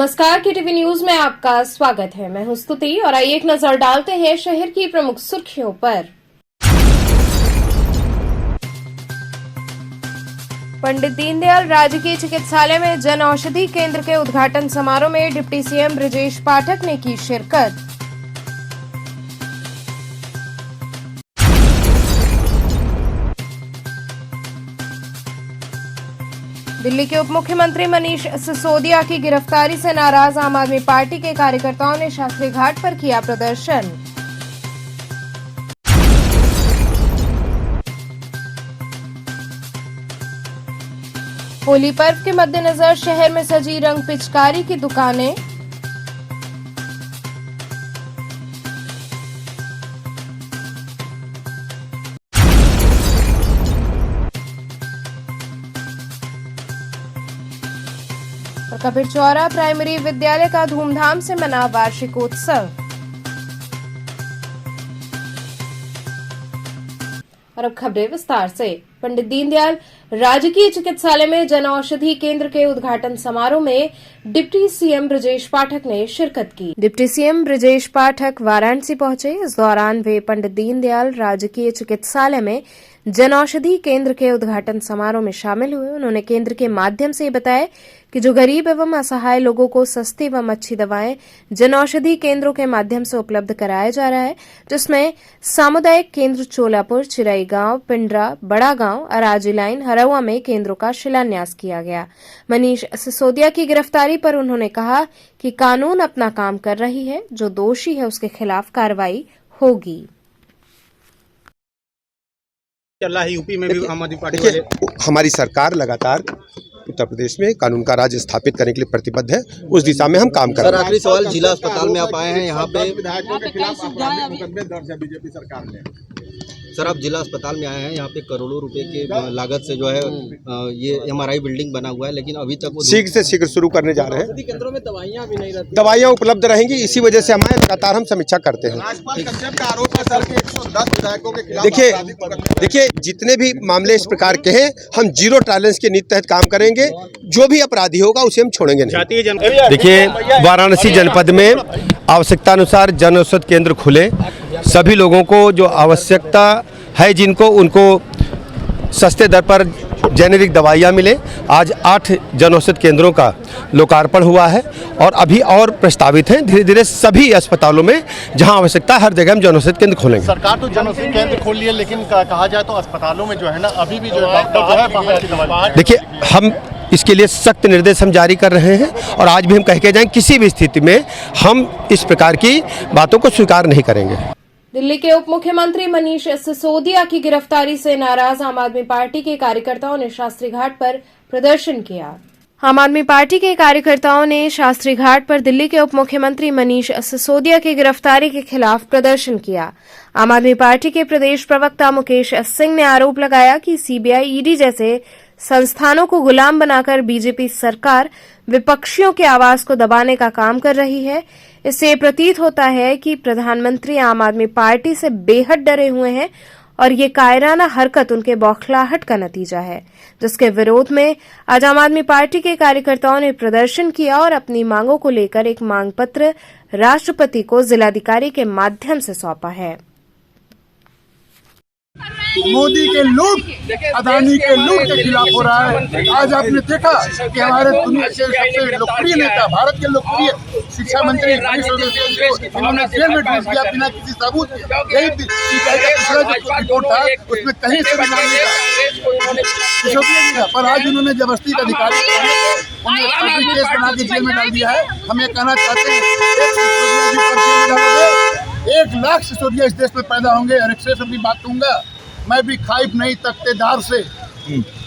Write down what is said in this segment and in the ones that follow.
नमस्कार, KTV news में आपका स्वागत है। मैं हूं स्तुति और आइए एक नजर डालते हैं शहर की प्रमुख सुर्खियों पर। पंडित दीनदयाल राजकीय चिकित्सालय में जन औषधि केंद्र के उद्घाटन समारोह में डिप्टी सीएम ब्रजेश पाठक ने की शिरकत। दिल्ली के उप मुख्यमंत्री मनीष सिसोदिया की गिरफ्तारी से नाराज आम आदमी पार्टी के कार्यकर्ताओं ने शास्त्री घाट पर किया प्रदर्शन। होली पर्व के मद्देनजर शहर में सजी रंग पिचकारी की दुकानें। और कबीरचौरा प्राइमरी विद्यालय का धूमधाम से मना वार्षिकोत्सव। और अब खबरें विस्तार से। पंडित दीनदयाल राजकीय चिकित्सालय में जन औषधि केंद्र के उद्घाटन समारोह में डिप्टी सीएम ब्रजेश पाठक ने शिरकत की। डिप्टी सीएम ब्रजेश पाठक वाराणसी पहुंचे। इस दौरान वे पंडित दीनदयाल राजकीय चिकित्सालय में जन औषधि केंद्र के उद्घाटन समारोह में शामिल हुए। उन्होंने केंद्र के माध्यम से बताया कि जो गरीब एवं असहाय लोगों को सस्ती एवं अच्छी दवाएं जन औषधि केंद्रों के माध्यम से उपलब्ध कराया जा रहा है, जिसमें सामुदायिक केंद्र चोलापुर, चिरई गांव, पिंडरा, बड़ा गांव, अराजी लाइन, हरौआ में केंद्रों का शिलान्यास किया गया। मनीष सिसोदिया की गिरफ्तारी पर उन्होंने कहा कि कानून अपना काम कर रही है, जो दोषी है उसके खिलाफ कार्रवाई होगी। चल रहा है यूपी में भी आम आदमी पार्टी वाले। हमारी सरकार लगातार उत्तर प्रदेश में कानून का राज स्थापित करने के लिए प्रतिबद्ध है, उस दिशा में हम काम कर रहे हैं। सर, आखिरी सवाल, जिला अस्पताल में आप आए हैं, यहाँ पे विधायकों के खिलाफ आपराधिक मुकदमे दर्ज है बीजेपी सरकार ने। सर, आप जिला अस्पताल में आए हैं, यहाँ पे करोड़ों रुपए के लागत से जो है ये एमआरआई बिल्डिंग बना हुआ है, लेकिन अभी तक वो शीघ्र से शीघ्र शुरू करने जा रहे हैं। केंद्रों में दवाइयाँ भी नहीं रहती। दवाइयाँ उपलब्ध रहेंगी, इसी वजह से हमारे लगातार हम समीक्षा करते हैं। आरोप है सर के 110 विधायकों के खिलाफ। देखिए जितने भी मामले इस प्रकार के हैं, हम जीरो टॉलरेंस के नीति तहत काम करेंगे। जो भी अपराधी होगा उसे हम छोड़ेंगे नहीं। देखिए, वाराणसी जनपद में आवश्यकता अनुसार जन औषधि केंद्र खुले। सभी लोगों को जो आवश्यकता है, जिनको उनको सस्ते दर पर जेनेरिक दवाइयाँ मिले। आज 8 जन औषधि केंद्रों का लोकार्पण हुआ है और अभी और प्रस्तावित हैं। धीरे धीरे सभी अस्पतालों में जहां आवश्यकता है, हर जगह हम जन औषधि केंद्र खोलेंगे। सरकार तो जन औषधि केंद्र खोल लिए, लेकिन कहा जाए तो अस्पतालों में जो है ना, अभी भी जो है डॉक्टर जो है बाहर की दवाई। देखिए, हम इसके लिए सख्त निर्देश हम जारी कर रहे हैं और आज भी हम कह के जाएं, किसी भी स्थिति में हम इस प्रकार की बातों को स्वीकार नहीं करेंगे। दिल्ली के उप मुख्यमंत्री मनीष सिसोदिया की गिरफ्तारी से नाराज आम आदमी पार्टी के कार्यकर्ताओं ने शास्त्री घाट पर प्रदर्शन किया। आम आदमी पार्टी के कार्यकर्ताओं ने शास्त्री घाट पर दिल्ली के उप मुख्यमंत्री मनीष सिसोदिया की गिरफ्तारी के खिलाफ प्रदर्शन किया। आम आदमी पार्टी के प्रदेश प्रवक्ता मुकेश सिंह ने आरोप लगाया कि सीबीआई, ईडी जैसे संस्थानों को गुलाम बनाकर बीजेपी सरकार विपक्षियों की आवाज को दबाने का काम कर रही है। इससे प्रतीत होता है कि प्रधानमंत्री आम आदमी पार्टी से बेहद डरे हुए हैं और ये कायराना हरकत उनके बौखलाहट का नतीजा है, जिसके विरोध में आज आम आदमी पार्टी के कार्यकर्ताओं ने प्रदर्शन किया और अपनी मांगों को लेकर एक मांग पत्र राष्ट्रपति को जिलाधिकारी के माध्यम से सौंपा है। मोदी के लूट, अदानी के लूट के खिलाफ हो रहा है। आज आपने देखा कि हमारे दुनिया के सबसे लोकप्रिय नेता, भारत के लोकप्रिय शिक्षा मंत्री इन्होंने जेल में डूब दिया बिना किसी सबूत के। यही सीबीआई का पिछला जो रिपोर्ट था, उसमें कहीं से भी नाम नहीं था, पर आज उन्होंने जबरदस्ती का अधिकारी उन्हें केस बना के जेल में डाल दिया है। हम ये कहना चाहते हैं, 1 लाख सिसोदिया इस देश में पैदा होंगे। और एक से अपनी बात कहूँगा, मैं भी खाइफ नहीं तख्तेदार से,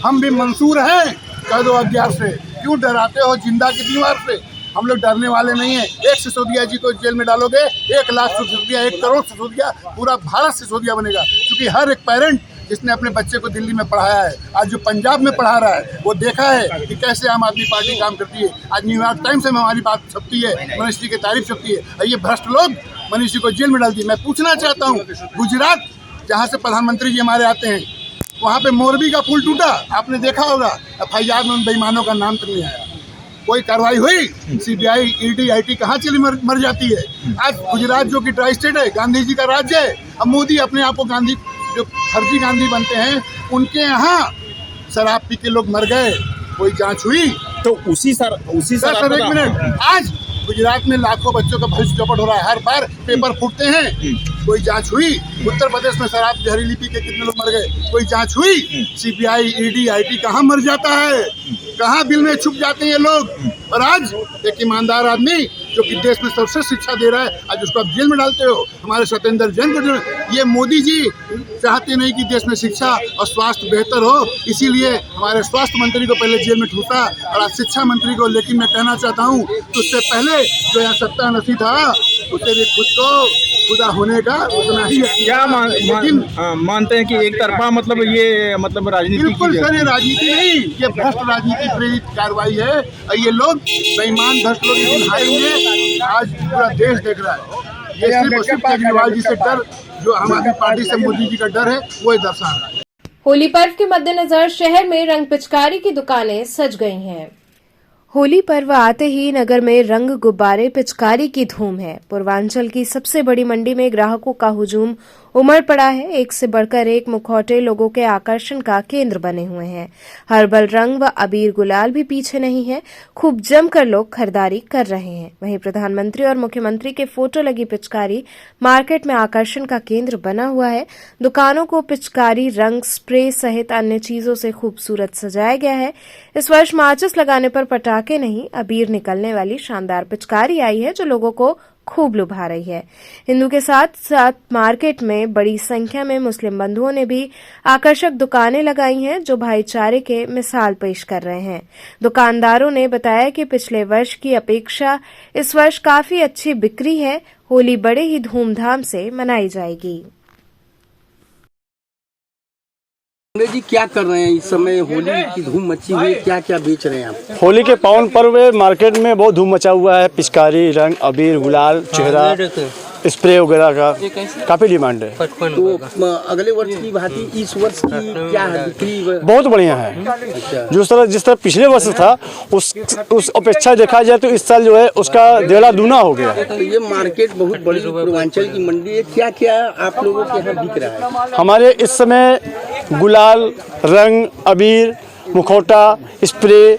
हम भी मंसूर हैं कह दो अग्यार से। क्यों डराते हो जिंदा की दीवार से? हम लोग डरने वाले नहीं हैं। एक सिसोदिया जी को जेल में डालोगे, 1 लाख सिसोदिया, 1 करोड़ सिसोदिया, पूरा भारत सिसोदिया बनेगा। क्योंकि हर एक पेरेंट जिसने अपने बच्चे को दिल्ली में पढ़ाया है, आज जो पंजाब में पढ़ा रहा है, वो देखा है कि कैसे आम आदमी पार्टी काम करती है। आज न्यूयॉर्क टाइम्स में हमारी बात छपती है, मनीष जी की तारीफ छपती है, और ये भ्रष्ट लोग मनीष जी को जेल में डाल दिए। मैं पूछना चाहता हूँ, गुजरात जहाँ से प्रधानमंत्री जी हमारे आते हैं, वहाँ पे मोरबी का पुल टूटा, आपने देखा होगा, FIR में उन बेईमानों का नाम तक नहीं आया। कोई कार्रवाई हुई? CBI, ED, IT कहाँ चली मर जाती है? आज गुजरात जो कि ट्राई स्टेट है, गांधी जी का राज्य है, अब मोदी अपने आप को गांधी, जो फर्जी गांधी बनते हैं, उनके यहाँ शराब पी के लोग मर गए, कोई जांच हुई? तो उसी सर एक मिनट, आज गुजरात में लाखों बच्चों का भविष्य चौपट हो रहा है, हर बार पेपर फूटते हैं, कोई जांच हुई? उत्तर प्रदेश में शराब जहरीली पी के कितने लोग मर गए, कोई जांच हुई? CBI, ED, IT कहाँ मर जाता है? कहाँ बिल में छुप जाते हैं ये लोग? और आज एक ईमानदार आदमी जो कि देश में सबसे शिक्षा दे रहा है, आज उसको आप जेल में डालते हो। हमारे सत्येंद्र जैन को, ये मोदी जी चाहते नहीं कि देश में शिक्षा और स्वास्थ्य बेहतर हो, इसीलिए हमारे स्वास्थ्य मंत्री को पहले जेल में ठूसा और आज शिक्षा मंत्री को। लेकिन मैं कहना चाहता हूँ कि उससे पहले जो यहाँ सत्ता नसी था, उसे भी खुद को खुदा होने का उतना ही क्या मानते हैं कि एक तरफा मतलब ये मतलब राजनीति? बिल्कुल सर, ये राजनीति नहीं, ये भ्रष्ट राजनीति प्रेरित कार्रवाई है। और ये लोग बेईमान भ्रष्ट लोग एक हारेंगे, आज पूरा देश देख रहा है। ये सिर्फ केजरीवाल जी से डर, जो आम आदमी पार्टी से मोदी जी का डर है, वो दर्शा रहा है। होली पर्व के मद्देनजर शहर में रंग पिचकारी की दुकानें सज गई हैं। होली पर्व आते ही नगर में रंग, गुब्बारे, पिचकारी की धूम है। पूर्वांचल की सबसे बड़ी मंडी में ग्राहकों का हुजूम उमड़ पड़ा है। एक से बढ़कर एक मुखौटे लोगों के आकर्षण का केंद्र बने हुए हैं। हर्बल रंग व अबीर गुलाल भी पीछे नहीं है, खूब जमकर लोग खरीदारी कर रहे हैं। वहीं प्रधानमंत्री और मुख्यमंत्री के फोटो लगी पिचकारी मार्केट में आकर्षण का केंद्र बना हुआ है। दुकानों को पिचकारी, रंग, स्प्रे सहित अन्य चीजों से खूबसूरत सजाया गया है। इस वर्ष माचिस लगाने पर पटाखे नहीं, अबीर निकलने वाली शानदार पिचकारी आई है जो लोगों को खूब लुभा रही है। हिंदू के साथ साथ मार्केट में बड़ी संख्या में मुस्लिम बंधुओं ने भी आकर्षक दुकानें लगाई हैं जो भाईचारे के मिसाल पेश कर रहे हैं। दुकानदारों ने बताया कि पिछले वर्ष की अपेक्षा इस वर्ष काफी अच्छी बिक्री है। होली बड़े ही धूमधाम से मनाई जाएगी। जी क्या कर रहे हैं इस समय? होली की धूम मची हुई है, क्या क्या बेच रहे हैं आप? होली के पावन पर्व में मार्केट में बहुत धूम मचा हुआ है। पिचकारी, रंग, अबीर, गुलाल, चेहरा, स्प्रे वगैरह का काफी डिमांड है। तो अगले वर्ष की भांति इस वर्ष की क्या है बिक्री? बहुत बढ़िया है। जिस तरह पिछले वर्ष था उस अपेक्षा देखा जाए तो इस साल जो है उसका 1.5 दूना हो गया। तो ये मार्केट बहुत बड़ी पूर्वांचल की मंडी है, क्या क्या आप लोगों के यहाँ बिक रहा है? हमारे इस समय गुलाल, रंग, अबीर, मुखौटा, स्प्रे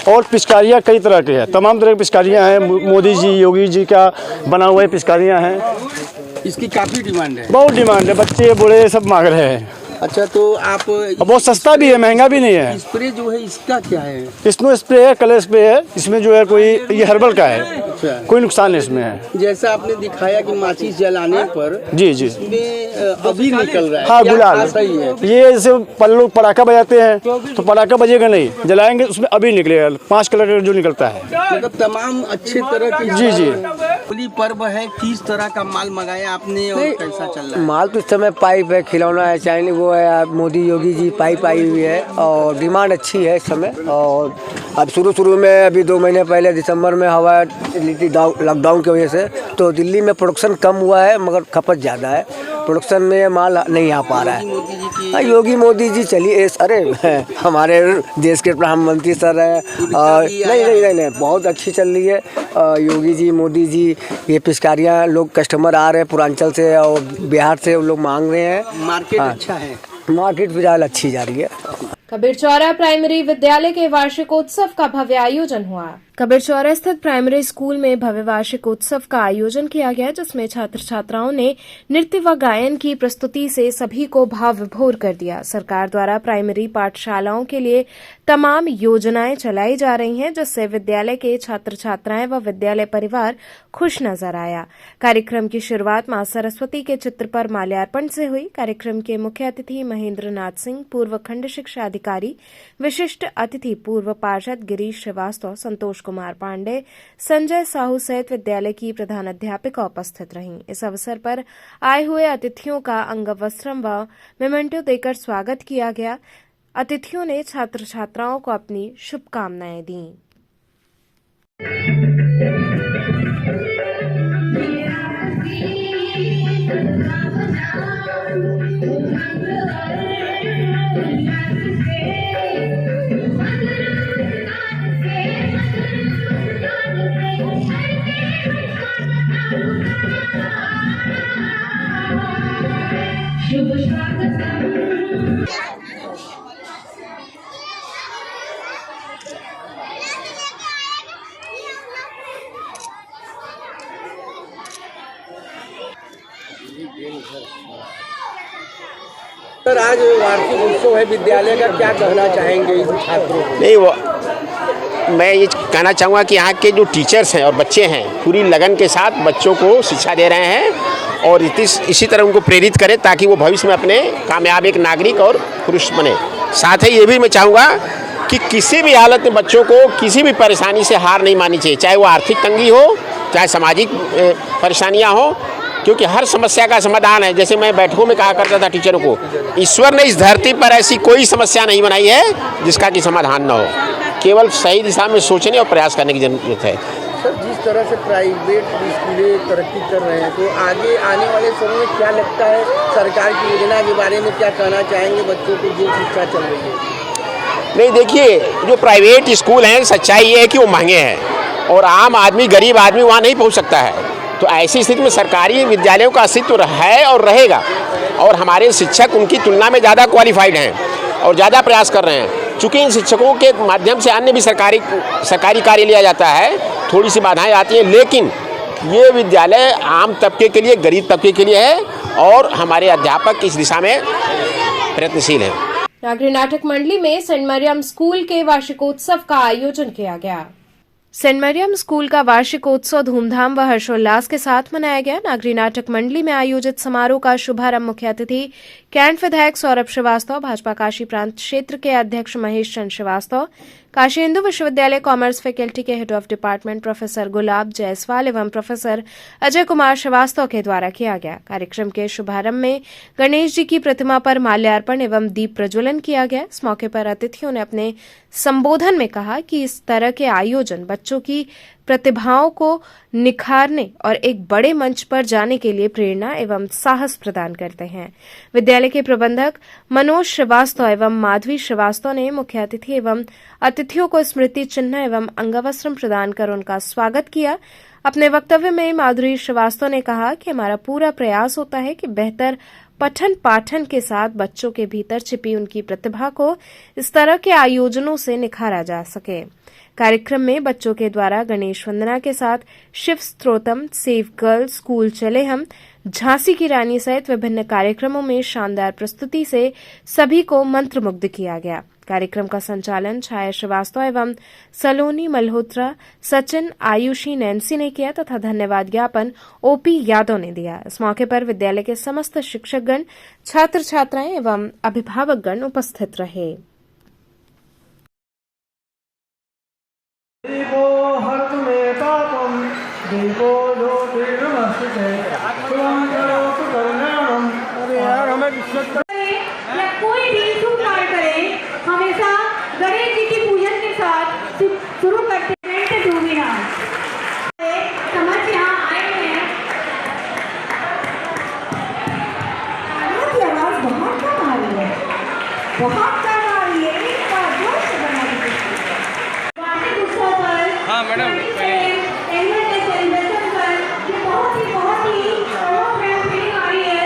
और पिचकारियाँ कई तरह के हैं। तमाम तरह की पिचकारियाँ हैं। मोदी जी, योगी जी का बना हुआ पिचकारियाँ हैं। इसकी काफी डिमांड है। बहुत डिमांड है, बच्चे बूढ़े सब मांग रहे हैं। अच्छा, तो आप बहुत सस्ता भी है, महंगा भी नहीं है। स्प्रे जो है इसका क्या है? इसमें स्प्रे है, कलर स्प्रे है। इसमें जो है कोई ये हर्बल का है। अच्छा, कोई नुकसान नहीं इसमें है। जैसा आपने दिखाया कि माचिस जलाने पर जी जी इसमें अबीर निकल रहा है। हाँ, गुलाल सही है। ये जैसे लोग पटाखा बजाते हैं तो पटाखा बजेगा नहीं, जलाएंगे उसमें अबीर निकलेगा। 5 कलर का जो निकलता है। मतलब तमाम अच्छे तरह की। जी जी। होली पर्व है, किस तरह का माल मंगाया आपने और कैसा चल रहा है? माल तो इस समय पाइप है, खिलौना है, चाइनीज वो है। मोदी योगी जी पाइप आई हुई है और डिमांड अच्छी है इस समय। और अब शुरू में अभी 2 महीने पहले दिसंबर में हवा लॉकडाउन की वजह से तो दिल्ली में प्रोडक्शन कम हुआ है, मगर खपत ज़्यादा है। प्रोडक्शन में माल नहीं आ पा रहा है। योगी मोदी जी चलिए, अरे हमारे देश के प्रधानमंत्री सर है। नहीं, बहुत अच्छी चल रही है। योगी जी, मोदी जी, ये पिचकारियाँ लोग कस्टमर आ रहे हैं पूर्वांचल से और बिहार से, लोग मांग रहे हैं। मार्केट अच्छा है, मार्केट फिलहाल अच्छी जा रही है। कबीरचौरा प्राइमरी विद्यालय के वार्षिकोत्सव का भव्य आयोजन हुआ। कबीरचौरा स्थित प्राइमरी स्कूल में भव्य वार्षिकोत्सव का आयोजन किया गया, जिसमें छात्र छात्राओं ने नृत्य व गायन की प्रस्तुति से सभी को भाव विभोर कर दिया। सरकार द्वारा प्राइमरी पाठशालाओं के लिए तमाम योजनाएं चलाई जा रही हैं, जिससे विद्यालय के छात्र छात्राएं व विद्यालय परिवार खुश नजर आया। कार्यक्रम की शुरुआत मां सरस्वती के चित्र पर माल्यार्पण से हुई। कार्यक्रम के मुख्य अतिथि महेंद्र नाथ सिंह, पूर्व खंड शिक्षा अधिकारी, विशिष्ट अतिथि पूर्व पार्षद गिरीश श्रीवास्तव, संतोष कुमार पांडे, संजय साहू सहित विद्यालय की प्रधानाध्यापिका उपस्थित रहीं। इस अवसर पर आए हुए अतिथियों का अंगवस्त्रम व मेमेंटो देकर स्वागत किया गया। अतिथियों ने छात्र छात्राओं को अपनी शुभकामनाएं दी। सर आज वार्षिक उत्सव है विद्यालय का, क्या कहना चाहेंगे इन छात्रों को? नहीं, वो मैं ये कहना चाहूँगा कि यहाँ के जो टीचर्स हैं और बच्चे हैं पूरी लगन के साथ बच्चों को शिक्षा दे रहे हैं और इसी तरह उनको प्रेरित करें ताकि वो भविष्य में अपने कामयाब एक नागरिक और पुरुष बने। साथ ही ये भी मैं चाहूँगा कि किसी भी हालत में बच्चों को किसी भी परेशानी से हार नहीं माननी चाहिए, चाहे वो आर्थिक तंगी हो, चाहे सामाजिक परेशानियाँ हो, क्योंकि हर समस्या का समाधान है। जैसे मैं बैठकों में कहा करता था टीचरों को, ईश्वर ने इस धरती पर ऐसी कोई समस्या नहीं बनाई है जिसका कि समाधान न हो, केवल सही दिशा में सोचने और प्रयास करने की जरूरत है। सर जिस तरह से प्राइवेट स्कूलें तरक्की कर रहे हैं तो आगे आने वाले समय में क्या लगता है, सरकार की योजना के बारे में क्या कहना चाहेंगे बच्चों को जो शिक्षा चल रही है? नहीं, देखिए जो प्राइवेट स्कूल हैं सच्चाई ये है कि वो महंगे हैं और आम आदमी, गरीब आदमी वहाँ नहीं पहुँच सकता है। तो ऐसी स्थिति में सरकारी विद्यालयों का अस्तित्व है और रहेगा और हमारे शिक्षक उनकी तुलना में ज़्यादा क्वालिफाइड हैं और ज़्यादा प्रयास कर रहे हैं। चूँकि इन शिक्षकों के माध्यम से अन्य भी सरकारी कार्य लिया जाता है, थोड़ी सी बाधाएं आती हैं, लेकिन ये विद्यालय आम तबके के लिए, गरीब तबके के लिए है और हमारे अध्यापक इस दिशा में प्रयत्नशील हैं। नागरी नाटक मंडली में सेंट मरियम स्कूल के वार्षिकोत्सव का आयोजन किया गया। सेंट मरियम स्कूल का वार्षिकोत्सव धूमधाम व हर्षोल्लास के साथ मनाया गया। नागरी नाटक मंडली में आयोजित समारोह का शुभारंभ मुख्य अतिथि कैंट विधायक सौरभ श्रीवास्तव, भाजपा काशी प्रांत क्षेत्र के अध्यक्ष महेश चंद्र श्रीवास्तव, काशी हिंदू विश्वविद्यालय कॉमर्स फैकल्टी के हेड ऑफ डिपार्टमेंट प्रोफेसर गुलाब जायसवाल एवं प्रोफेसर अजय कुमार श्रीवास्तव के द्वारा किया गया। कार्यक्रम के शुभारंभ में गणेश जी की प्रतिमा पर माल्यार्पण एवं दीप प्रज्वलन किया गया। इस मौके पर अतिथियों ने अपने संबोधन में कहा कि इस तरह के आयोजन बच्चों की प्रतिभाओं को निखारने और एक बड़े मंच पर जाने के लिए प्रेरणा एवं साहस प्रदान करते हैं। विद्यालय के प्रबंधक मनोज श्रीवास्तव एवं माधवी श्रीवास्तव ने मुख्य अतिथि एवं अतिथियों को स्मृति चिन्ह एवं अंगवस्त्र प्रदान कर उनका स्वागत किया। अपने वक्तव्य में माधुरी श्रीवास्तव ने कहा कि हमारा पूरा प्रयास होता है कि बेहतर पठन पाठन के साथ बच्चों के भीतर छिपी उनकी प्रतिभा को इस तरह के आयोजनों से निखारा जा सके। कार्यक्रम में बच्चों के द्वारा गणेश वंदना के साथ शिव स्तोत्रम, सेव गर्ल, स्कूल चले हम, झांसी की रानी सहित विभिन्न कार्यक्रमों में शानदार प्रस्तुति से सभी को मंत्रमुग्ध किया गया। कार्यक्रम का संचालन छाया श्रीवास्तव एवं सलोनी मल्होत्रा, सचिन, आयुषी, नैन्सी ने किया तथा धन्यवाद ज्ञापन ओपी यादव ने दिया। इस मौके पर विद्यालय के समस्त शिक्षकगण, छात्र छात्राएं एवं अभिभावकगण उपस्थित रहे। या कोई भी शुभ कार्य करें हमेशा गणेश जी की पूजन के साथ शुरू करते हैं। समझ यहाँ आए हैं, की आवाज बहुत कम आ रही है, बहुत कम आ रही है। एक बार जोर से बना दीजिए। वार्षिक उत्सव पर हाँ मैडम एनुअल डे सेलिब्रेशन पर ये बहुत ही फीलिंग आ रही है।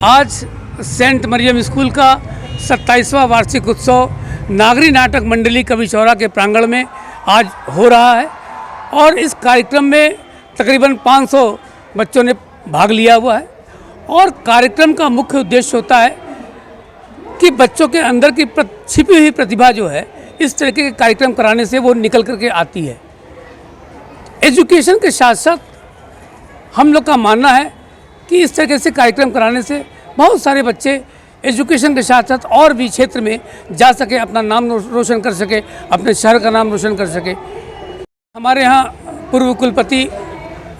आज सेंट मरियम स्कूल का 27वां वार्षिक उत्सव नागरी नाटक मंडली कवि चौरा के प्रांगण में आज हो रहा है और इस कार्यक्रम में तकरीबन 500 बच्चों ने भाग लिया हुआ है और कार्यक्रम का मुख्य उद्देश्य होता है कि बच्चों के अंदर की छिपी हुई प्रतिभा जो है इस तरीके के कार्यक्रम कराने से वो निकल करके आती है। एजुकेशन के साथ साथ हम लोग का मानना है कि इस तरीके से कार्यक्रम कराने से बहुत सारे बच्चे एजुकेशन के साथ साथ और भी क्षेत्र में जा सके, अपना नाम रोशन कर सके, अपने शहर का नाम रोशन कर सके। हमारे यहाँ पूर्व कुलपति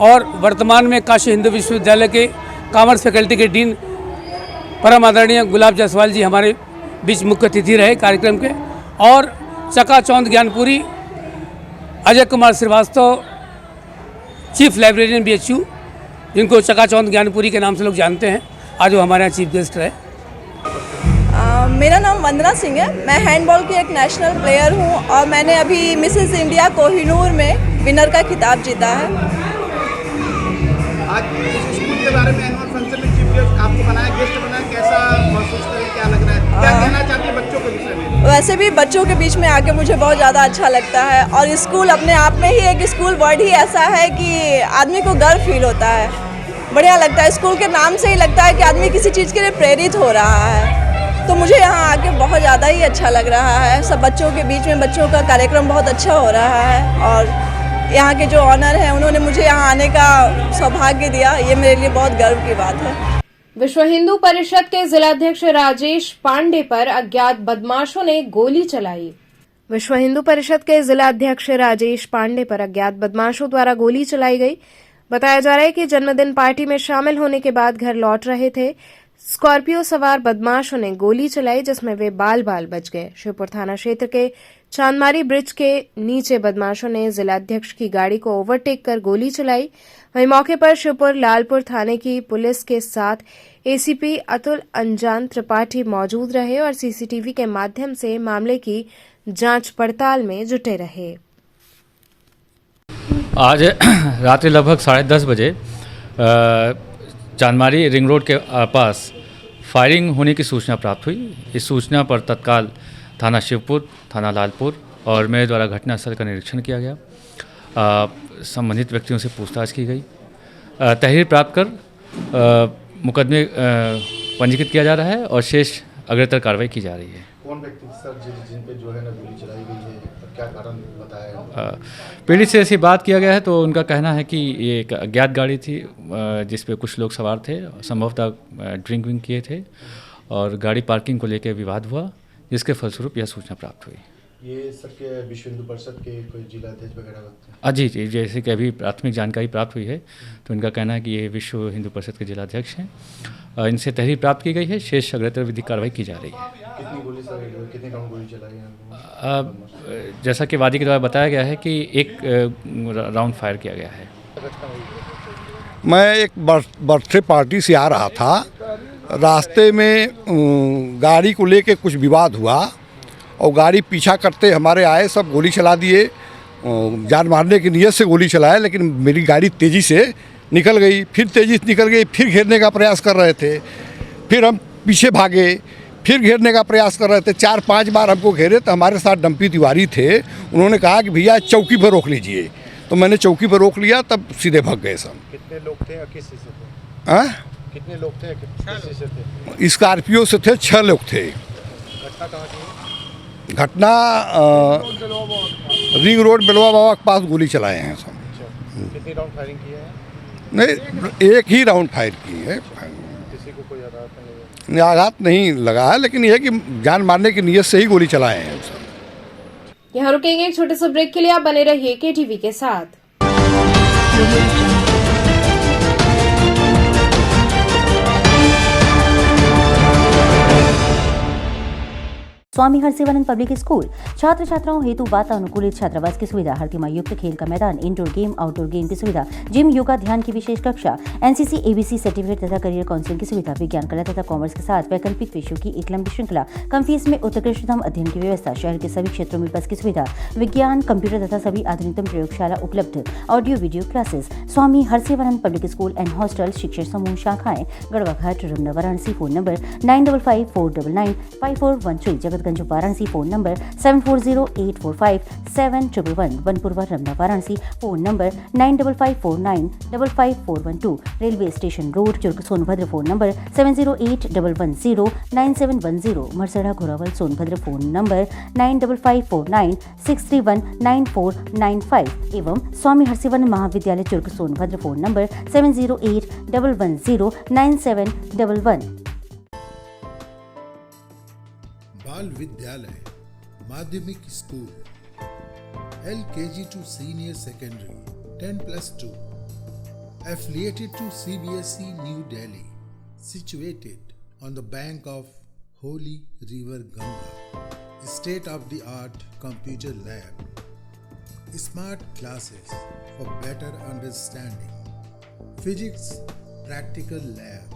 और वर्तमान में काशी हिंदू विश्वविद्यालय के कॉमर्स फैकल्टी के डीन परम आदरणीय गुलाब जायसवाल जी हमारे बीच मुख्य अतिथि रहे कार्यक्रम के, और चकाचौंध ज्ञानपुरी Ajay Kumar Srivastava chief librarian BHU, जिनको चकाचौंध ज्ञानपुरी के नाम से लोग जानते हैं, आज वो हमारे यहाँ चीफ गेस्ट रहे। मेरा नाम वंदना सिंह है। मैं हैंडबॉल की एक नेशनल प्लेयर हूँ और मैंने अभी मिसेस इंडिया कोहिनूर में विनर का खिताब जीता है। आज स्कूल के बारे में एनुअल फंक्शन में चीफ गेस्ट आपको बनाया, गेस्ट बनाया, कैसा महसूस करें, क्या लग रहा है, क्या कहना चाहती है बच्चों के विषय में? वैसे भी बच्चों के बीच में आके मुझे बहुत ज़्यादा अच्छा लगता है और स्कूल अपने आप में ही एक स्कूल वर्ड ही ऐसा है कि आदमी को गर्व फील होता है, बढ़िया लगता है। स्कूल के नाम से ही लगता है कि आदमी किसी चीज़ के लिए प्रेरित हो रहा है। तो मुझे यहाँ आके बहुत ज़्यादा ही अच्छा लग रहा है। सब बच्चों के बीच में बच्चों का कार्यक्रम बहुत अच्छा हो रहा है और यहाँ के जो ऑनर हैं उन्होंने मुझे यहाँ आने का सौभाग्य दिया, ये मेरे लिए बहुत गर्व की बात है। विश्व हिंदू परिषद के जिलाध्यक्ष राजेश पांडे पर अज्ञात बदमाशों ने गोली चलाई। विश्व हिंदू परिषद के जिलाध्यक्ष राजेश पांडे पर अज्ञात बदमाशों द्वारा गोली चलाई गई। बताया जा रहा है कि जन्मदिन पार्टी में शामिल होने के बाद घर लौट रहे थे। स्कॉर्पियो सवार बदमाशों ने गोली चलाई जिसमें वे बाल बाल बच गए। शिवपुर थाना क्षेत्र के चांदमारी ब्रिज के नीचे बदमाशों ने जिलाध्यक्ष की गाड़ी को ओवरटेक कर गोली चलाई। वहीं मौके पर शिवपुर लालपुर थाने की पुलिस के साथ ACP अतुल अंजान त्रिपाठी मौजूद रहे और CCTV के माध्यम से मामले की जांच पड़ताल में जुटे रहे। आज रात्रि लगभग 10:30 बजे चांदमारी रिंग रोड के पास फायरिंग होने की सूचना प्राप्त हुई। इस सूचना पर तत्काल थाना शिवपुर, थाना लालपुर और मेरे द्वारा घटनास्थल का निरीक्षण किया गया। संबंधित व्यक्तियों से पूछताछ की गई। तहरीर प्राप्त कर मुकदमे पंजीकृत किया जा रहा है और शेष अग्रतर कार्रवाई की जा रही है। कौन व्यक्ति सर जिन पे जो है ना गोली चलाई गई है, क्या कारण बताया? पीड़ित से ऐसी बात किया गया है तो उनका कहना है कि ये एक अज्ञात गाड़ी थी जिस पे कुछ लोग सवार थे, संभवतः ड्रिंक विंक किए थे और गाड़ी पार्किंग को लेकर विवाद हुआ, जिसके फलस्वरूप यह सूचना प्राप्त हुई। ये सबके विश्व हिंदू परिषद के कोई जिलाध्यक्ष वगैरह? जी, जैसे कि अभी प्राथमिक जानकारी प्राप्त हुई है तो इनका कहना है कि ये विश्व हिंदू परिषद के जिलाध्यक्ष हैं। इनसे तहरीर प्राप्त की गई है, शेष अग्रतर विधिक कार्रवाई की जा रही है। कितनी गोली सर, कितने राउंड गोली चलाई है? जैसा कि वादी के द्वारा बताया गया है कि एक राउंड फायर किया गया है। मैं एक बर्थडे पार्टी से आ रहा था, रास्ते में गाड़ी को लेके कुछ विवाद हुआ और गाड़ी पीछा करते हमारे आए, सब गोली चला दिए। जान मारने की नीयत से गोली चलाए, लेकिन मेरी गाड़ी तेज़ी से निकल गई, फिर तेज़ी से निकल गई, फिर घेरने का प्रयास कर रहे थे। फिर हम पीछे भागे, फिर घेरने का प्रयास कर रहे थे। 4-5 बार हमको घेरे तो हमारे साथ डंपी तिवारी थे, उन्होंने कहा कि भैया चौकी पर रोक लीजिए, तो मैंने चौकी पर रोक लिया, तब सीधे भाग गए सब। कितने लोग थे, किस चीज़ से थे? कितने लोग थे, किस चीज़ से थे? स्कॉर्पियो से थे, 6 लोग थे। घटना कहाँ की? घटना रिंग रोड बेलवा बाबा के पास गोली चलाए हैं सब। कितनी राउंड फायरिंग की है? नहीं, एक ही राउंड फायर की है। किसी को कोई आघात नहीं? आघात नहीं लगा है, लेकिन यह कि जान मारने की नीयत से ही गोली चलाए हैं सब। यहाँ रुकेंगे एक छोटे से ब्रेक के लिए, आप बने रहिए KTV के साथ। स्वामी हरसिवानंद पब्लिक स्कूल छात्र छात्राओं हेतु वातानुकूलित छात्रावास की सुविधा, हर तिमाही युक्त खेल का मैदान, इंडोर गेम आउटडोर गेम की सुविधा, जिम, योगा, ध्यान की विशेष कक्षा, NCC ABC सर्टिफिकेट तथा करियर काउंसलिंग की सुविधा, विज्ञान, कला तथा कॉमर्स के साथ वैकल्पिक विषयों की एक लंबी श्रृंखला, कम फीस में उत्कृष्टतम अध्ययन की व्यवस्था, शहर के सभी क्षेत्रों में बस की सुविधा, विज्ञान, कंप्यूटर तथा सभी आधुनिकतम प्रयोगशाला उपलब्ध, audio video classes, Swami Harsivanand public school and hostel शिक्षण समूह शाखाएं Garhwa Ghat Ramna Varanasi phone number 9554995413 Jagatganj Varanasi phone number 7408457111 Vanpurwa Ramna Varanasi phone number 9554955412 railway station road Churk Sonbhadra phone number 7081109710 Marsara Ghorawal Sonbhadra phone number 955496319495 एवं स्वामी हरसिवानंद महाविद्यालय चुर्क सोनभद्र फोन नंबर 7081109711। बाल विद्यालय माध्यमिक school LKG to senior secondary 10+2 affiliated to CBSE New Delhi, situated on the bank of Holy River Ganga. State-of-the-art computer lab, smart classes for better understanding, physics practical lab,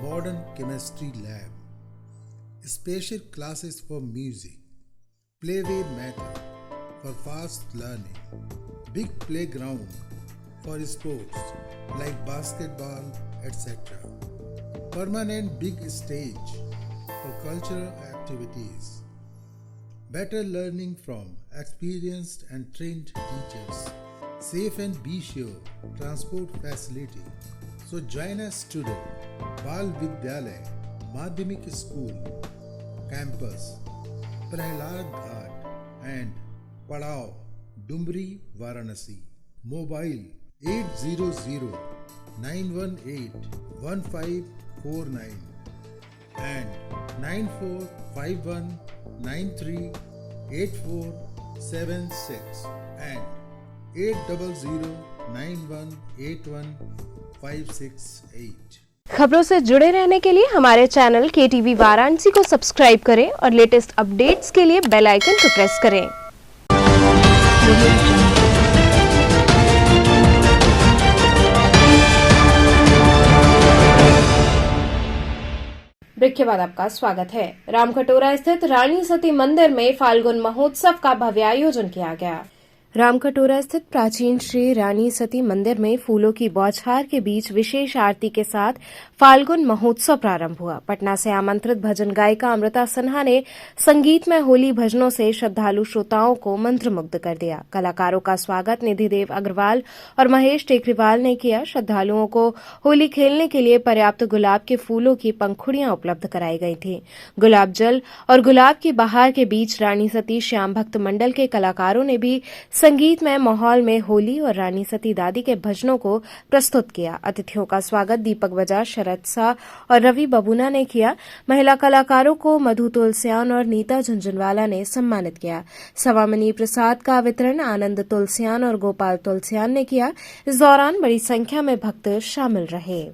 modern chemistry lab, special classes for music, playway method for fast learning, big playground for sports like basketball, etc. Permanent big stage for cultural activities. Better learning from experienced and trained teachers. Safe and be sure transport facility. So join us today. Bal Vidyalaya Madhyamik School Campus, Prahlad Ghat and Padao, Dumbri, Varanasi. Mobile 800-918-1549 and 9451938476 and 800-9181-568। खबरों से जुड़े रहने के लिए हमारे channel KTV Varanasi को subscribe करें और लेटेस्ट अपडेट्स के लिए बेल आइकन को प्रेस करें। ब्रेक के बाद आपका स्वागत है। रामकटोरा स्थित रानी सती मंदिर में फाल्गुन महोत्सव का भव्य आयोजन किया गया। रामकटोरा स्थित प्राचीन श्री रानी सती मंदिर में फूलों की बौछार के बीच विशेष आरती के साथ फाल्गुन महोत्सव प्रारंभ हुआ। पटना से आमंत्रित भजन गायिका अमृता सिन्हा ने संगीतमय होली भजनों से श्रद्धालु श्रोताओं को मंत्रमुग्ध कर दिया। कलाकारों का स्वागत निधि देव अग्रवाल और महेश टेकरीवाल ने किया। श्रद्धालुओं को होली खेलने के लिए पर्याप्त गुलाब के फूलों की पंखुड़ियां उपलब्ध कराई गई थी। गुलाब जल और गुलाब की बहार के बीच रानी सती श्याम भक्त मंडल के कलाकारों ने भी संगीतमय माहौल में होली और रानी सती दादी के भजनों को प्रस्तुत किया। अतिथियों का स्वागत दीपक बजाज, शरद शाह और रवि बबूना ने किया। महिला कलाकारों को मधु तुलसियान और नीता झुंझुनवाला ने सम्मानित किया। सवामनी प्रसाद का वितरण आनंद तुलसियान और गोपाल तुलसियान ने किया। इस दौरान बड़ी संख्या में भक्त शामिल रहे।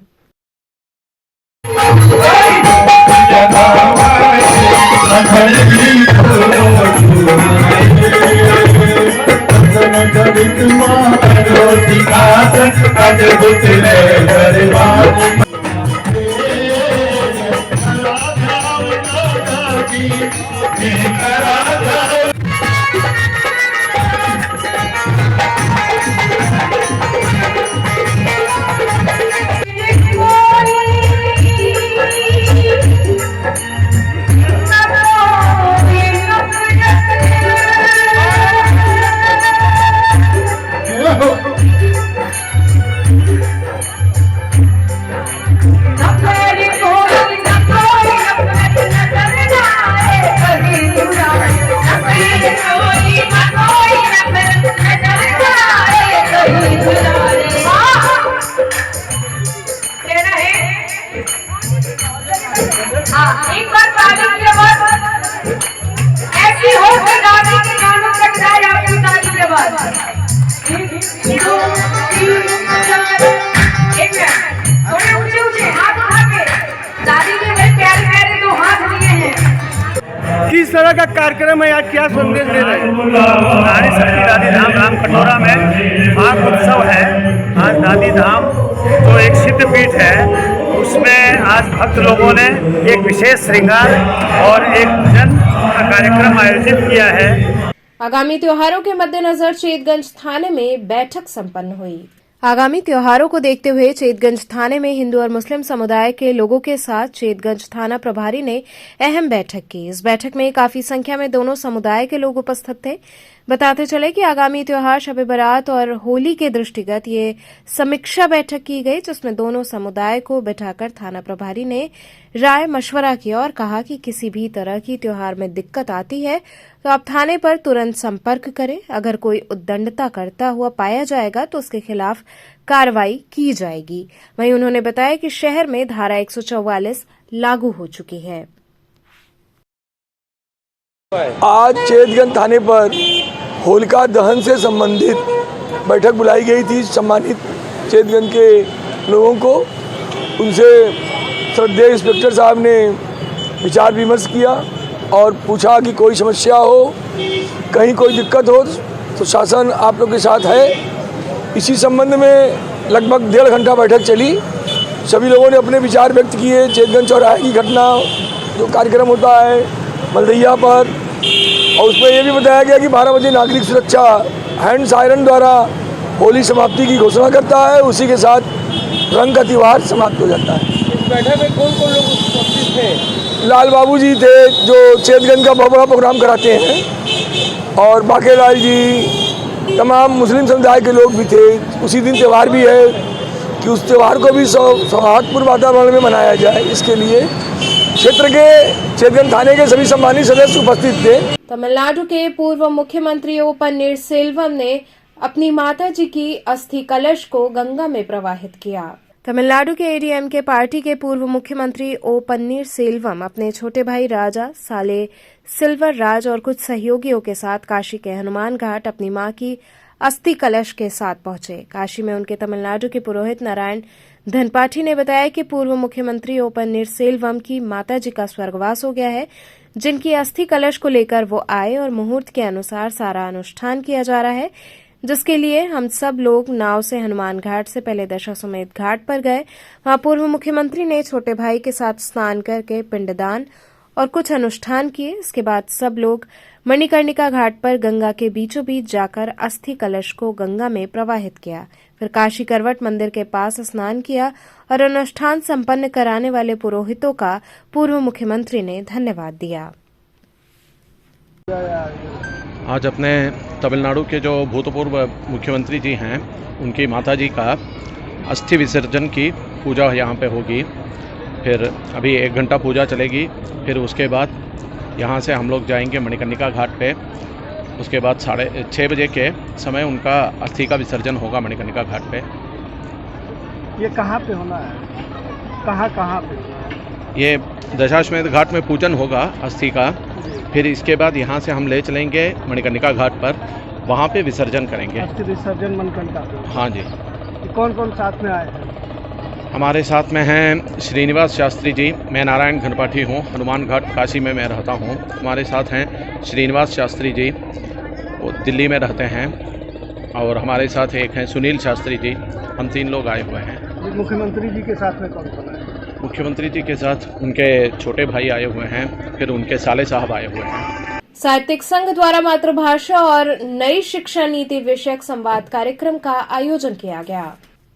एक बार ताली की आवाज ऐसी हो कि दादी के कानों तक जाए आपकी ताली की आवाज। थोड़े ऊंचे ऊंचे हाथ उठा के दादी के बड़े प्यारे प्यारे दो हाथ लिए हैं। किस तरह का कार्यक्रम है, आज क्या संदेश दे रहे हैं? रानी सती दादी धाम रामकटोरा में माघ उत्सव है। आज दादी धाम जो एक सिद्ध पीठ है, उसमें आज भक्त लोगों ने एक विशेष श्रृंगार और एक भजन कार्यक्रम आयोजित किया है। आगामी त्योहारों के मद्देनजर चेतगंज थाने में बैठक संपन्न हुई। आगामी त्योहारों को देखते हुए चेतगंज थाने में हिंदू और मुस्लिम समुदाय के लोगों के साथ चेतगंज थाना प्रभारी ने अहम बैठक की। इस बैठक में काफी संख्या में दोनों समुदाय के लोग उपस्थित थे। बताते चले कि आगामी त्योहार शब बारात और होली के दृष्टिगत ये समीक्षा बैठक की गई, जिसमें दोनों समुदाय को बिठाकर थाना प्रभारी ने राय मशवरा किया और कहा कि किसी भी तरह की त्योहार में दिक्कत आती है तो आप थाने पर तुरंत संपर्क करें। अगर कोई उद्दंडता करता हुआ पाया जाएगा तो उसके खिलाफ कार्रवाई की जाएगी। वहीं उन्होंने बताया कि शहर में धारा 144 लागू हो चुकी है। आज चेतगंज थाने पर होलिका दहन से संबंधित बैठक बुलाई गई थी। सम्मानित चेतगंज के लोगों को उनसे श्रद्धेय इंस्पेक्टर साहब ने विचार विमर्श किया और पूछा कि कोई समस्या हो, कहीं कोई दिक्कत हो तो शासन आप लोग के साथ है। इसी संबंध में लगभग 1.5 घंटा बैठक चली। सभी लोगों ने अपने विचार व्यक्त किए। चेतगंज चौराहे की घटना जो कार्यक्रम होता है मलदैया पर, और उसमें यह भी बताया गया कि 12 बजे नागरिक सुरक्षा हैंड सायरन द्वारा होली समाप्ति की घोषणा करता है। उसी के साथ रंग का त्यौहार समाप्त हो जाता है। इस बैठक में कौन कौन लोग उपस्थित थे? लाल बाबू जी थे जो चेतगंज का बहुत बड़ा प्रोग्राम कराते हैं, और बाकेलाल जी, तमाम मुस्लिम समुदाय के लोग भी थे। उसी दिन त्यौहार भी है कि उस त्यौहार को भी सौहार्दपूर्ण वातावरण में मनाया जाए, इसके लिए क्षेत्र के चेतगंज थाने के सभी सम्मानित सदस्य उपस्थित थे। तमिलनाडु के पूर्व मुख्यमंत्री ओ पन्नीरसेल्वम ने अपनी माता जी की अस्थि कलश को गंगा में प्रवाहित किया। तमिलनाडु के एडीएमके पार्टी के पूर्व मुख्यमंत्री ओ पन्नीरसेल्वम अपने छोटे भाई राजा साले सिल्वर राज और कुछ सहयोगियों के साथ काशी के हनुमान घाट अपनी मां की अस्थि कलश के साथ पहुंचे। काशी में उनके तमिलनाडु के पुरोहित नारायण धनपाठी ने बताया कि पूर्व मुख्यमंत्री ओ पन्नीरसेल्वम की माताजी का स्वर्गवास हो गया है, जिनकी अस्थि कलश को लेकर वो आए और मुहूर्त के अनुसार सारा अनुष्ठान किया जा रहा है, जिसके लिए हम सब लोग नाव से हनुमान घाट से पहले दशाश्वमेध घाट पर गए। वहां पूर्व मुख्यमंत्री ने छोटे भाई के साथ स्नान करके पिंडदान और कुछ अनुष्ठान किए। इसके बाद सब लोग मणिकर्णिका घाट पर गंगा के बीचों बीच जाकर अस्थि कलश को गंगा में प्रवाहित किया। फिर काशी करवट मंदिर के पास स्नान किया और अनुष्ठान संपन्न कराने वाले पुरोहितों का पूर्व मुख्यमंत्री ने धन्यवाद दिया। आज अपने तमिलनाडु के जो भूतपूर्व मुख्यमंत्री जी हैं, उनकी माताजी का अस्थि विसर्जन की पूजा यहाँ पे होगी। फिर अभी 1 घंटा पूजा चलेगी। फिर उसके बाद यहाँ से हम लोग जाएंगे मणिकर्णिका घाट पे। उसके बाद 6:30 बजे के समय उनका अस्थि का विसर्जन होगा मणिकर्णिका घाट पे। ये कहाँ पे होना है? कहाँ पे? ये दशाश्वमेध घाट में पूजन होगा अस्थि का। फिर इसके बाद यहाँ से हम ले चलेंगे मणिकर्णिका घाट पर, वहाँ पे विसर्जन करेंगे। अस्थि विसर्जन मणिकर्णिका पे? हाँ जी। कौन कौन साथ में आए हैं? हमारे साथ में हैं श्रीनिवास शास्त्री जी, मैं नारायण धनपाठी हूँ, हनुमान घाट काशी में मैं रहता हूँ। हमारे साथ हैं श्रीनिवास शास्त्री जी, वो दिल्ली में रहते हैं, और हमारे साथ एक हैं सुनील शास्त्री जी। हम 3 लोग आए हुए हैं। मुख्यमंत्री जी के साथ में कौन कौन है? मुख्यमंत्री जी के साथ उनके छोटे भाई आए हुए हैं, फिर उनके साले साहब आए हुए हैं। साहित्यिक संघ द्वारा मातृभाषा और नई शिक्षा नीति विषयक संवाद कार्यक्रम का आयोजन किया गया।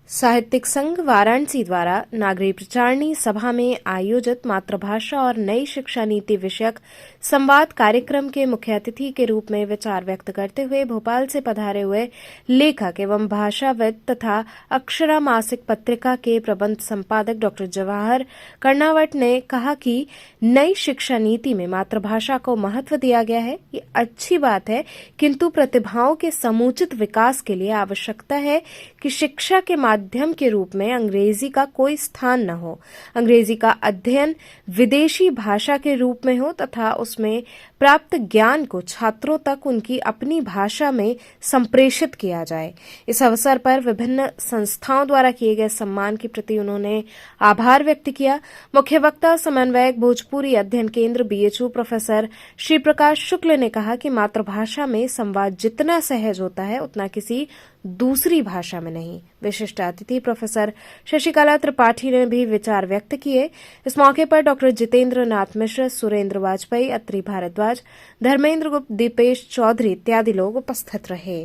साहित्यिक संघ वाराणसी द्वारा नागरिक प्रचारणी सभा में आयोजित मातृभाषा और नई शिक्षा नीति विषयक संवाद कार्यक्रम के मुख्य अतिथि के रूप में विचार व्यक्त करते हुए भोपाल से पधारे हुए लेखक एवं भाषाविद तथा अक्षरा मासिक पत्रिका के प्रबंध संपादक डॉक्टर जवाहर कर्णावट ने कहा कि नई शिक्षा नीति में मातृभाषा को महत्व दिया गया है। ये अच्छी बात है, किंतु प्रतिभाओं के समुचित विकास के लिए आवश्यकता है कि शिक्षा के माध्यम के रूप में अंग्रेजी का कोई स्थान न हो। अंग्रेजी का अध्ययन विदेशी भाषा के रूप में हो तथा उसमें प्राप्त ज्ञान को छात्रों तक उनकी अपनी भाषा में संप्रेषित किया जाए। इस अवसर पर विभिन्न संस्थाओं द्वारा किए गए सम्मान के प्रति उन्होंने आभार व्यक्त किया। मुख्य वक्ता समन्वयक भोजपुरी अध्ययन केंद्र BHU प्रोफेसर श्री प्रकाश शुक्ल ने कहा कि मातृभाषा में संवाद जितना सहज होता है उतना किसी दूसरी भाषा में नहीं। विशिष्ट अतिथि प्रोफेसर शशिकला त्रिपाठी ने भी विचार व्यक्त किए। इस मौके पर डॉक्टर जितेंद्र नाथ मिश्र, सुरेंद्र वाजपेयी, अत्रि भारद्वाज, धर्मेंद्र गुप्त, दीपेश चौधरी इत्यादि लोग उपस्थित रहे।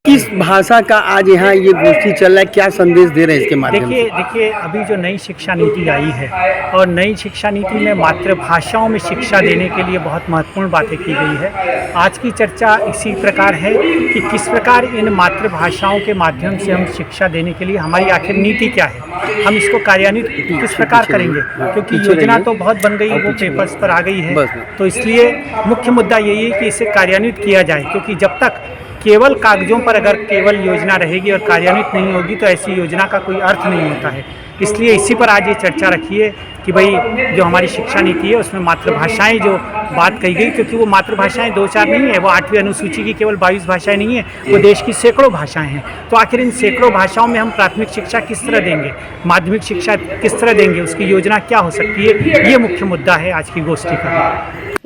किस भाषा का आज यहाँ ये गोष्ठी चल रहा है, क्या संदेश दे रहे हैं इसके माध्यम से? देखिए अभी जो नई शिक्षा नीति आई है और नई शिक्षा नीति में मातृभाषाओं में शिक्षा देने के लिए बहुत महत्वपूर्ण बातें की गई है। आज की चर्चा इसी प्रकार है कि किस प्रकार इन मातृभाषाओं के माध्यम से हम शिक्षा देने के लिए हमारी आखिर नीति क्या है, हम इसको कार्यान्वित किस प्रकार करेंगे, क्योंकि योजना तो बहुत बन गई, वो पेपर्स पर आ गई है। तो इसलिए मुख्य मुद्दा यही है कि इसे कार्यान्वित किया जाए, क्योंकि जब तक केवल कागजों पर अगर केवल योजना रहेगी और कार्यान्वित नहीं होगी तो ऐसी योजना का कोई अर्थ नहीं होता है। इसलिए इसी पर आज ये चर्चा रखी है कि भाई जो हमारी शिक्षा नीति है उसमें मातृभाषाएं जो बात कही गई, क्योंकि वो मातृभाषाएं 2-4 नहीं है, वो 8वीं अनुसूची की केवल 22 भाषाएं नहीं है, वो देश की सैकड़ों भाषाएं हैं। तो आखिर इन सैकड़ों भाषाओं में हम प्राथमिक शिक्षा किस तरह देंगे, माध्यमिक शिक्षा किस तरह देंगे, उसकी योजना क्या हो सकती है, ये मुख्य मुद्दा है आज की गोष्ठी का।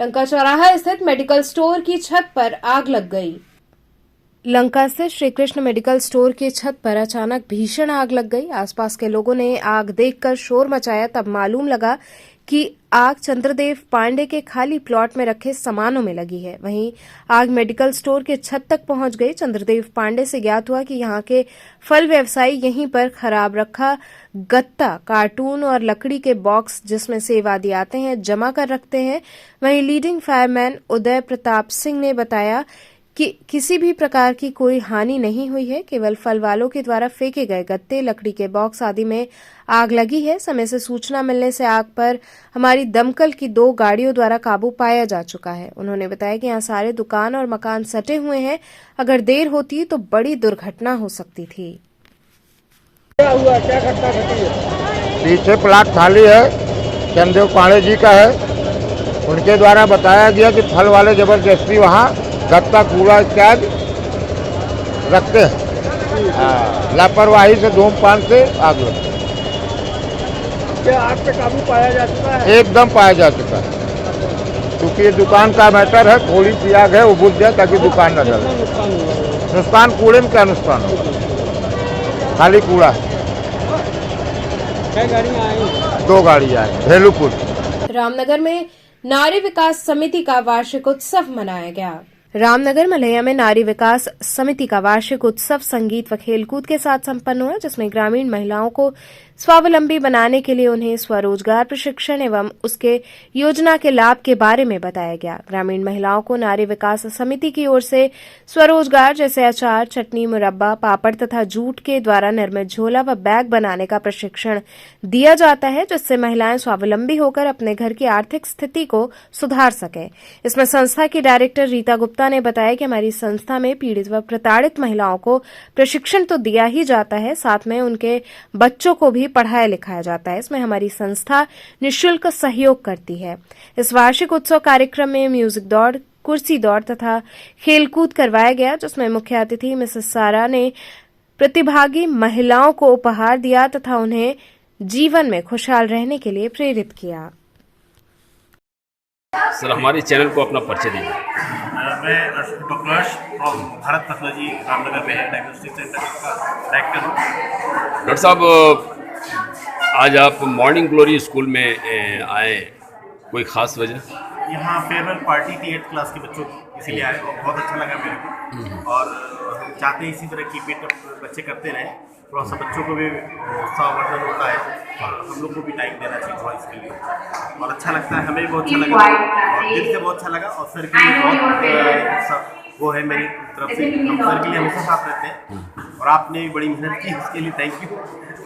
लंका चौराहा स्थित मेडिकल स्टोर की छत पर आग लग गई। लंका स्थित श्री कृष्ण मेडिकल स्टोर की छत पर अचानक भीषण आग लग गई। आसपास के लोगों ने आग देखकर शोर मचाया, तब मालूम लगा कि आग चंद्रदेव पांडे के खाली प्लॉट में रखे सामानों में लगी है। वहीं आग मेडिकल स्टोर के छत तक पहुंच गई। चंद्रदेव पांडे से ज्ञात हुआ कि यहां के फल व्यवसायी यहीं पर खराब रखा गत्ता, कार्टून और लकड़ी के बॉक्स जिसमें सेब आदि आते हैं जमा कर रखते हैं। वहीं लीडिंग फायरमैन उदय प्रताप सिंह ने बताया कि किसी भी प्रकार की कोई हानि नहीं हुई है, केवल फल वालों के द्वारा फेंके गए गत्ते, लकड़ी के बॉक्स आदि में आग लगी है। समय से सूचना मिलने से आग पर हमारी दमकल की 2 गाड़ियों द्वारा काबू पाया जा चुका है। उन्होंने बताया कि यहाँ सारे दुकान और मकान सटे हुए हैं, अगर देर होती तो बड़ी दुर्घटना हो सकती थी। क्या हुआ, क्या घटना घटी है? पीछे प्लाट खाली है, चंद्रदेव पांडे जी का है। उनके द्वारा बताया गया कि फल वाले जबरदस्ती वहाँ गत्ता, कूड़ा इत्यादि रखते हैं, लापरवाही से धूमपान से आग लगती है। क्या आग पे काबू पाया जा चुका है? एकदम पाया जा चुका है, क्योंकि ये दुकान का मैटर है, थोड़ी सी आग है वो बुझ जाए ताकि दुकान न जले। नुकसान कूड़े में क्या नुकसान हो, खाली कूड़ा है। क्या गाड़ियाँ आई? 2 गाड़ियाँ आई भेलूपुर। रामनगर में नारी विकास समिति का वार्षिक उत्सव मनाया गया। रामनगर मलैया में नारी विकास समिति का वार्षिक उत्सव संगीत व खेलकूद के साथ संपन्न हुआ, जिसमें ग्रामीण महिलाओं को स्वावलंबी बनाने के लिए उन्हें स्वरोजगार प्रशिक्षण एवं उसके योजना के लाभ के बारे में बताया गया। ग्रामीण महिलाओं को नारी विकास समिति की ओर से स्वरोजगार जैसे अचार, चटनी, मुरब्बा, पापड़ तथा जूट के द्वारा निर्मित झोला व बैग बनाने का प्रशिक्षण दिया जाता है, जिससे महिलाएं स्वावलंबी होकर अपने घर की आर्थिक स्थिति को सुधार सकें। इसमें संस्था की डायरेक्टर रीता गुप्ता ने बताया कि हमारी संस्था में पीड़ित व प्रताड़ित महिलाओं को प्रशिक्षण तो दिया ही जाता है, साथ में उनके बच्चों को भी पढ़ाया लिखाया जाता है। इसमें हमारी संस्था निःशुल्क सहयोग करती है। इस वार्षिक उत्सव कार्यक्रम में म्यूजिक दौड़, कुर्सी दौड़ तथा खेलकूद करवाया गया, जिसमें मुख्य अतिथि मिसेस सारा ने प्रतिभागी महिलाओं को उपहार दिया तथा उन्हें जीवन में खुशहाल रहने के लिए प्रेरित किया। सर, हमारे चैनल को अपना परिचय दीजिए। मैं डॉक्टर भारत पैथोलॉजी रामनगर में है, डायग्नोस्टिक सेंटर का डायरेक्टर हूँ। डॉक्टर साहब, आज आप मॉर्निंग ग्लोरी स्कूल में आए, कोई ख़ास वजह? यहाँ फेयरवेल पार्टी थी 8th क्लास के बच्चों की, इसीलिए आए और बहुत अच्छा लगा मेरे को। और हम चाहते हैं इसी तरह की बच्चे करते रहें, थोड़ा सा बच्चों को भी उत्साहवर्धन होता है और हम लोग को भी टाइम देना चाहिए थोड़ा इसके लिए, और अच्छा लगता है, हमें भी बहुत अच्छा लगा और दिल से बहुत अच्छा लगा। और सर के लिए बहुत वो है मेरी तरफ से, हम सर के लिए हमेशा साथ रहते हैं और आपने भी बड़ी मेहनत की, उसके लिए थैंक यू,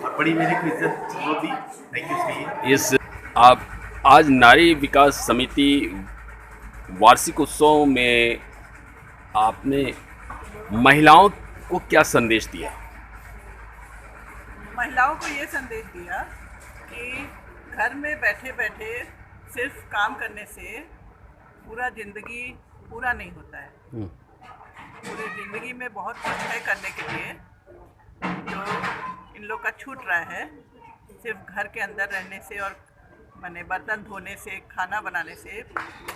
और बड़ी मेरी को इज्जत वो दी, थैंक यू उसके लिए। इस आप आज नारी विकास समिति वार्षिक उत्सव में आपने महिलाओं को क्या संदेश दिया? महिलाओं को ये संदेश दिया कि घर में बैठे बैठे सिर्फ काम करने से पूरा ज़िंदगी पूरा नहीं होता है। पूरी ज़िंदगी में बहुत कुछ है करने के लिए, जो इन लोग का छूट रहा है सिर्फ घर के अंदर रहने से और माने बर्तन धोने से, खाना बनाने से।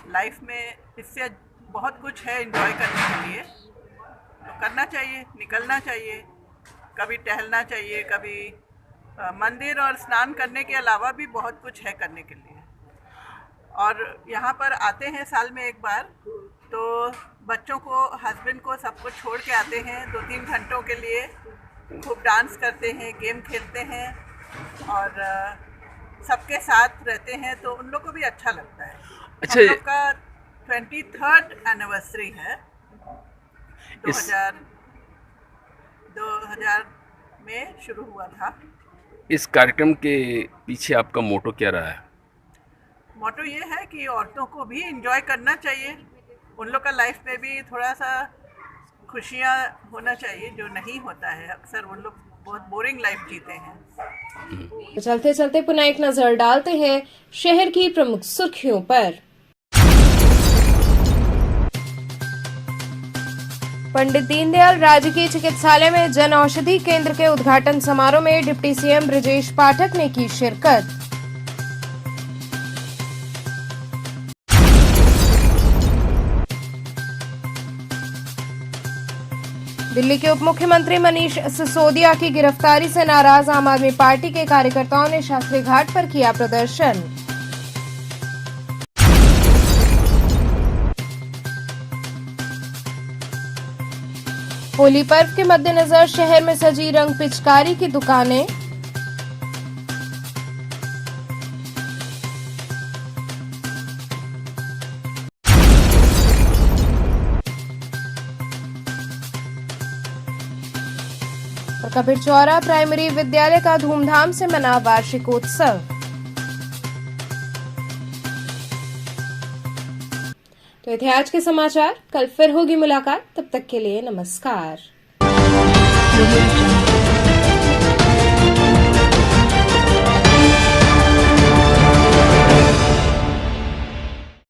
लाइफ में इससे बहुत कुछ है एंजॉय करने के लिए, तो करना चाहिए, निकलना चाहिए, कभी टहलना चाहिए, कभी मंदिर और स्नान करने के अलावा भी बहुत कुछ है करने के लिए। और यहाँ पर आते हैं साल में एक बार, तो बच्चों को, हस्बैंड को, सबको छोड़ के आते हैं 2-3 घंटों के लिए, खूब डांस करते हैं, गेम खेलते हैं और सबके साथ रहते हैं, तो उन लोग को भी अच्छा लगता है। अच्छा, हम लोग का 23rd एनिवर्सरी है। 2000 में शुरू हुआ था। इस कार्यक्रम के पीछे आपका मोटो क्या रहा है? मोटो ये है कि औरतों को भी एंजॉय करना चाहिए, उन लोग का लाइफ में भी थोड़ा सा खुशियाँ होना चाहिए, जो नहीं होता है। अक्सर उन लोग बहुत बोरिंग लाइफ जीते हैं। चलते चलते पुनः एक नजर डालते हैं शहर की प्रमुख सुर्खियों पर। पंडित दीनदयाल राजकीय चिकित्सालय में जन औषधि केंद्र के उद्घाटन समारोह में डिप्टी सीएम ब्रजेश पाठक ने की शिरकत। दिल्ली के उप मुख्यमंत्री मनीष सिसोदिया की गिरफ्तारी से नाराज आम आदमी पार्टी के कार्यकर्ताओं ने शास्त्री घाट पर किया प्रदर्शन। होली पर्व के मद्देनजर शहर में सजी रंग पिचकारी की दुकानें। और कबीरचौरा प्राइमरी विद्यालय का धूमधाम से मना वार्षिकोत्सव। तो ये थे आज के समाचार। कल फिर होगी मुलाकात, तब तक के लिए नमस्कार।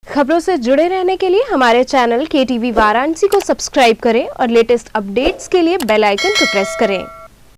खबरों से जुड़े रहने के लिए हमारे चैनल KTV वाराणसी को सब्सक्राइब करें और लेटेस्ट अपडेट्स के लिए बेल आइकन को प्रेस करें।